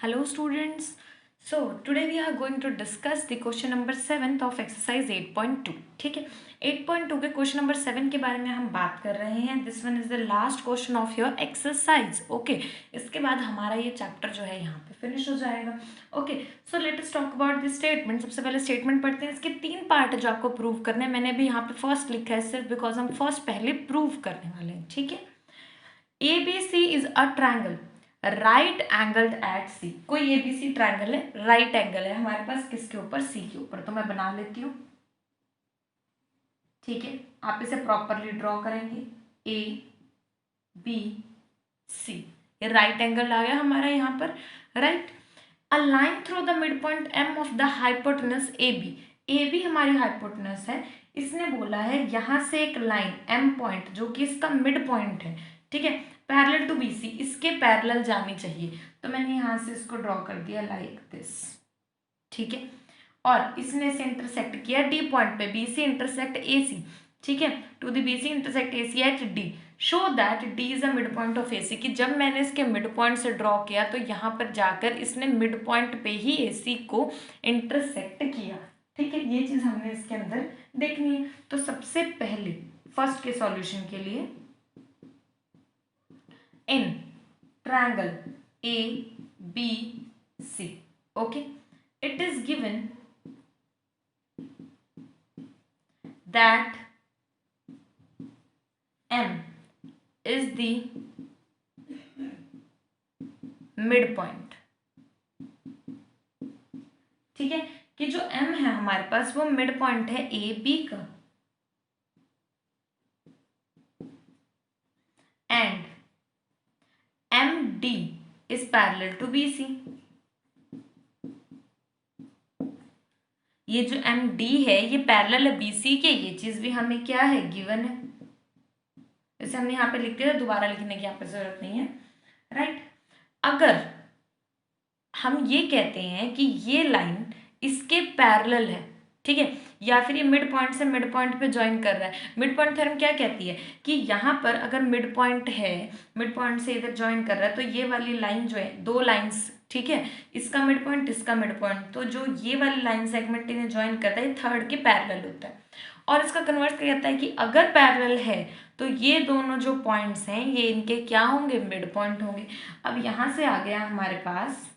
Hello students. So today we are going to discuss the question number 7th of exercise 8.2. ठीक है, 8.2 के question number 7 के बारे में हम बात कर रहे हैं. This one is the last question of your exercise. Okay, इसके बाद हमारा ये चैप्टर जो है यहाँ पे फिनिश हो जाएगा. Okay, so let us talk about the statement. सबसे पहले स्टेटमेंट पढ़ते हैं. इसके 3 पार्ट है जो आपको प्रूव करने हैं. मैंने भी यहाँ पे फर्स्ट लिखा है सिर्फ बिकॉज हम फर्स्ट पहले प्रूव करने वाले हैं. ठीक है, ABC is a triangle right angled at C. कोई एबीसी ट्रायंगल है, राइट एंगल है हमारे पास किसके ऊपर? सी के ऊपर. तो मैं बना लेती हूँ. ठीक है, आप इसे प्रॉपरली ड्रॉ करेंगे. ए बी सी, ये राइट एंगल आ गया हमारा यहाँ पर. Right, a line through the mid point M of the hypotenuse A B. A B हमारी हाइपोटेनस है. इसने बोला है यहाँ से एक लाइन एम पॉइंट जो कि इसका मिड पॉइंट है. ठीक है, पैरेलल टू बीसी, इसके पैरेलल जानी चाहिए. तो मैंने यहाँ से इसको ड्रॉ कर दिया लाइक दिस. ठीक है, और इसने से इंटरसेक्ट किया डी पॉइंट पे. BC intersect AC. ठीक है, to the BC intersect AC at D. Show that D is a mid point of AC. कि जब मैंने इसके मिड पॉइंट से ड्रॉ किया तो यहाँ पर जाकर इसने मिड पॉइंट पे ही एसी को इंटरसेक्ट किया. ठीक है, ये चीज हमने इसके अंदर देखनी है. तो सबसे पहले फर्स्ट के सॉल्यूशन के लिए in triangle ABC, okay, it is given that M is the midpoint. ठीक है, कि जो M है हमारे पास वो मिड पॉइंट है ए बी का. And MD is parallel to BC. ये जो MD है ये पैरेलल है BC के. ये चीज भी हमें क्या है? गिवन है. जैसे हमने यहाँ पे लिख दिया, दोबारा लिखने की यहाँ पे जरूरत नहीं है. राइट, अगर हम ये कहते हैं कि ये लाइन इसके पैरेलल है, ठीक है, या फिर ये मिड पॉइंट से मिड पॉइंट पे ज्वाइन कर रहा है. मिड पॉइंट थ्योरम क्या कहती है कि यहाँ पर अगर मिड पॉइंट है, मिड पॉइंट से इधर ज्वाइन कर रहा है, तो ये वाली लाइन जो है, दो लाइंस, ठीक है, इसका मिड पॉइंट इसका मिड पॉइंट, तो जो ये वाली लाइन सेगमेंट इन्हें ज्वाइन करता है ये थर्ड के पैरेलल होता है. और इसका कन्वर्स क्या कहता है कि अगर पैरेलल है तो ये दोनों जो पॉइंट्स हैं ये इनके क्या होंगे? मिड पॉइंट होंगे. अब यहाँ से आ गया हमारे पास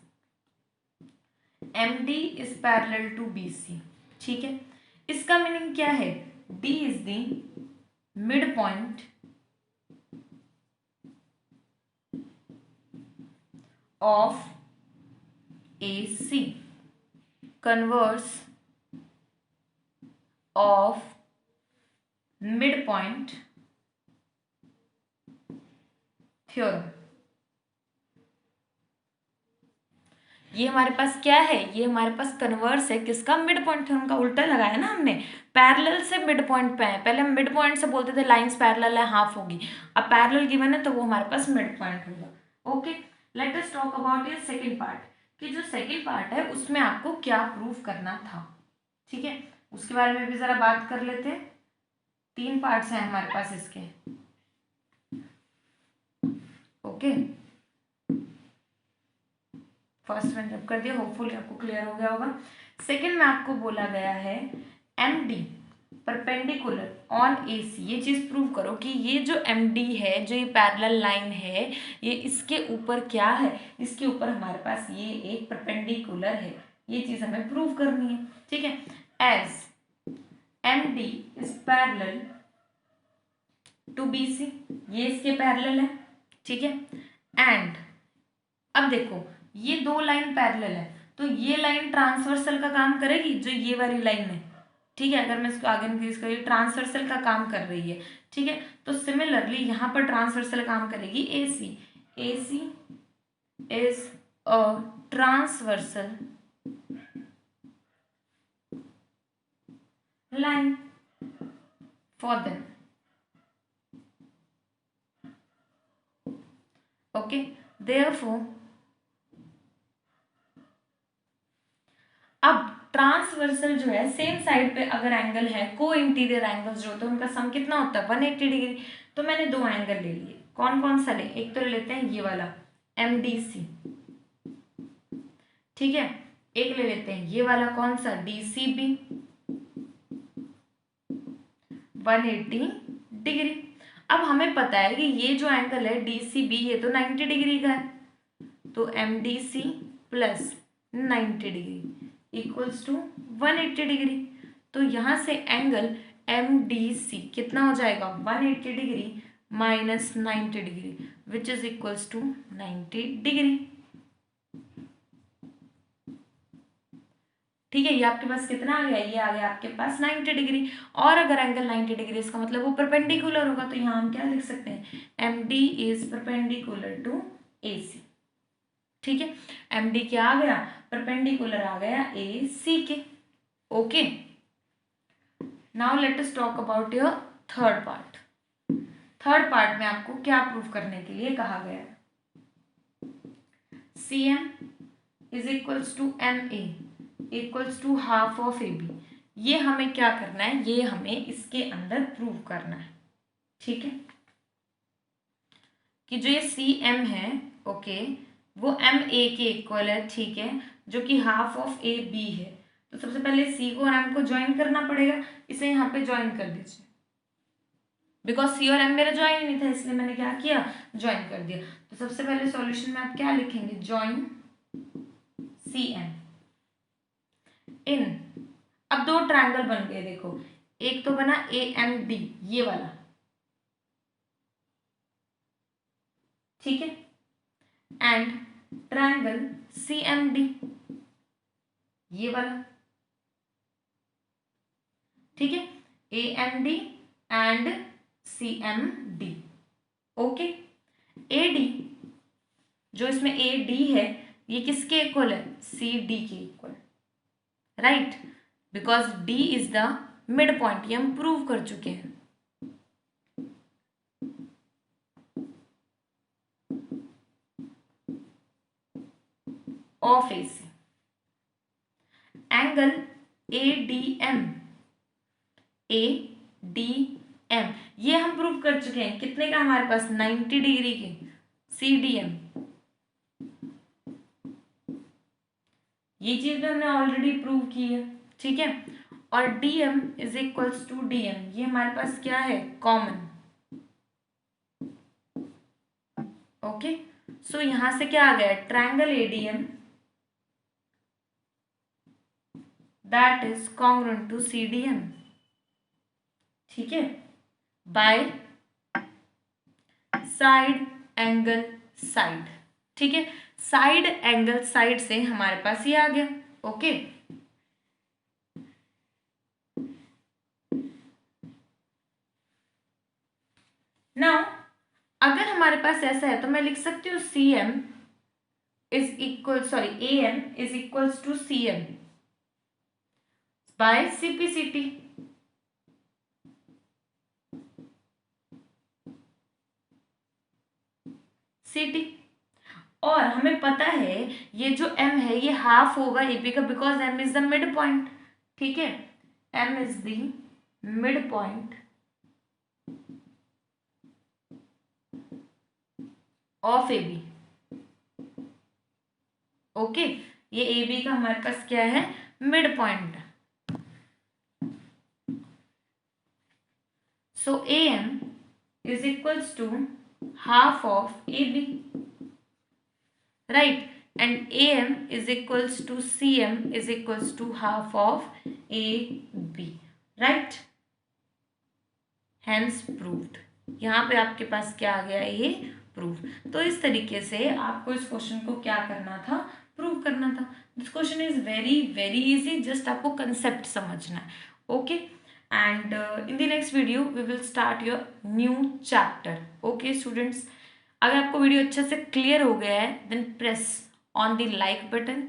MD is parallel to BC. ठीक है, इसका मीनिंग क्या है? D is the mid point of AC. Converse of mid point theorem. ये हमारे पास क्या है? ये हमारे पास कन्वर्स है किसका? मिड पॉइंट थ्योरम का. उल्टा लगाया ना हमने, पैरेलल से मिड पॉइंट पे है. पहले हम मिड पॉइंट से बोलते थे लाइंस पैरेलल है, हाफ होगी. अब पैरेलल गिवन है तो वो हमारे पास मिड पॉइंट होगा. Okay, let us talk about ये सेकंड पार्ट. कि जो सेकंड पार्ट है उसमें आपको क्या प्रूफ करना था. ठीक है, उसके बारे में भी जरा बात कर लेते हैं. 3 पार्ट्स हैं हमारे पास इसके. ओके, फर्स्ट वन जब कर दिया, होपफुली आपको क्लियर हो गया होगा. सेकंड में आपको बोला गया है MD परपेंडिकुलर ऑन AC. ये चीज प्रूव करो कि ये जो MD है, जो ये पैरेलल लाइन है, ये इसके ऊपर क्या है? इसके ऊपर हमारे पास ये एक परपेंडिकुलर है. ये चीज हमें प्रूव करनी है. ठीक है, as MD is parallel to BC, ये इसके पैरेलल है. ठीक है, एंड अब देखो ये दो लाइन पैरेलल है तो ये लाइन ट्रांसवर्सल का काम करेगी, जो ये वाली लाइन है. ठीक है, अगर मैं इसको आगे इंक्रीज करूँ, ट्रांसवर्सल का काम कर रही है. ठीक है, तो सिमिलरली यहाँ पर ट्रांसवर्सल काम करेगी AC. AC is a transversal line for them. Okay, therefore अब ट्रांसवर्सल जो है सेम साइड पे अगर एंगल है, को इंटीरियर एंगल्स जो होते हैं उनका सम कितना होता है? 180 डिग्री. तो मैंने दो एंगल ले लिए. कौन कौन सा ले? एक तो ले लेते हैं ये वाला MDC. ठीक है, एक ले लेते हैं ये वाला, कौन सा, DCB 180 डिग्री। अब हमें पता है कि ये जो एंगल है DCB ये तो 90 डिग्री का है, तो MDC plus 90 degree equals to 180 degree. तो यहाँ से एंगल MDC कितना हो जाएगा, 180 degree minus 90 degree which is equals to 90 degree. ठीक है, ये आपके पास कितना आ गया, ये आ गया आपके पास 90 डिग्री। और अगर एंगल 90 डिग्री इसका मतलब वो परपेंडिकुलर होगा, तो यहाँ हम क्या लिख सकते हैं, MD is perpendicular to AC। ठीक है, MD क्या आ गया, परपेंडिकुलर आ गया AC के। Okay, now let us talk about your third part. Third part में आपको क्या प्रूव करने के लिए कहा गया है, CM is equals to MA equals to half of AB। ये हमें क्या करना है, ये हमें इसके अंदर प्रूव करना है। ठीक है, कि जो ये CM है, ओके, वो MA के इक्वल है। ठीक है, जो कि हाफ ऑफ AB है। तो सबसे पहले C को और M को ज्वाइन करना पड़ेगा, इसे यहाँ पे ज्वाइन कर दीजिए। बिकॉज C और M मेरा ज्वाइन ही नहीं था, इसलिए मैंने क्या किया, ज्वाइन कर दिया। तो सबसे पहले सॉल्यूशन में आप क्या लिखेंगे, ज्वाइन CM इन, अब दो ट्रायंगल बन गए, देखो, एक तो बना AMD ये वाला, ठीक है, एंड ट्रायंगल CMD ये वाला, ठीक है, AMD and CMD। Okay, AD जो इसमें AD है ये किसके इक्वल है, CD के equal, right, because D is the mid point, ये हम प्रूव कर चुके हैं। Of AC, angle ADM, ADM ये हम प्रूव कर चुके हैं, कितने का हमारे पास, 90 डिग्री के, CDM ये चीज भी हमने ऑलरेडी प्रूव की है। ठीक है, और DM is equals to DM, ये हमारे पास क्या है, कॉमन। ओके, सो यहां से क्या आ गया, triangle ADM that is congruent to CDM। ठीक है, बाय साइड एंगल साइड। ठीक है, साइड एंगल साइड से हमारे पास ये आ गया। ओके, नाउ अगर हमारे पास ऐसा है तो मैं लिख सकती हूँ CM is equal, sorry, AM is equals to CM by CPCT। CT, और हमें पता है ये जो M है ये हाफ होगा AB का, because M is the mid point. ठीक है, M is the mid point of AB। Okay, ये AB का हमारे पास क्या है, mid point. So AM is equals to half of AB, right, and AM is equals to CM is equals to half of AB, right, hence proved। यहाँ पे आपके पास क्या आ गया, ये प्रूफ। तो इस तरीके से आपको इस क्वेश्चन को क्या करना था, प्रूव करना था। This question is very very easy, just आपको कंसेप्ट समझना है। Okay, and in the next video we will start your new chapter. Okay students, अगर आपको वीडियो अच्छे से क्लियर हो गया है then press on the like button,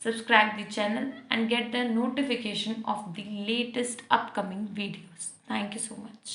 subscribe the channel and get the notification of the latest upcoming videos. Thank you so much.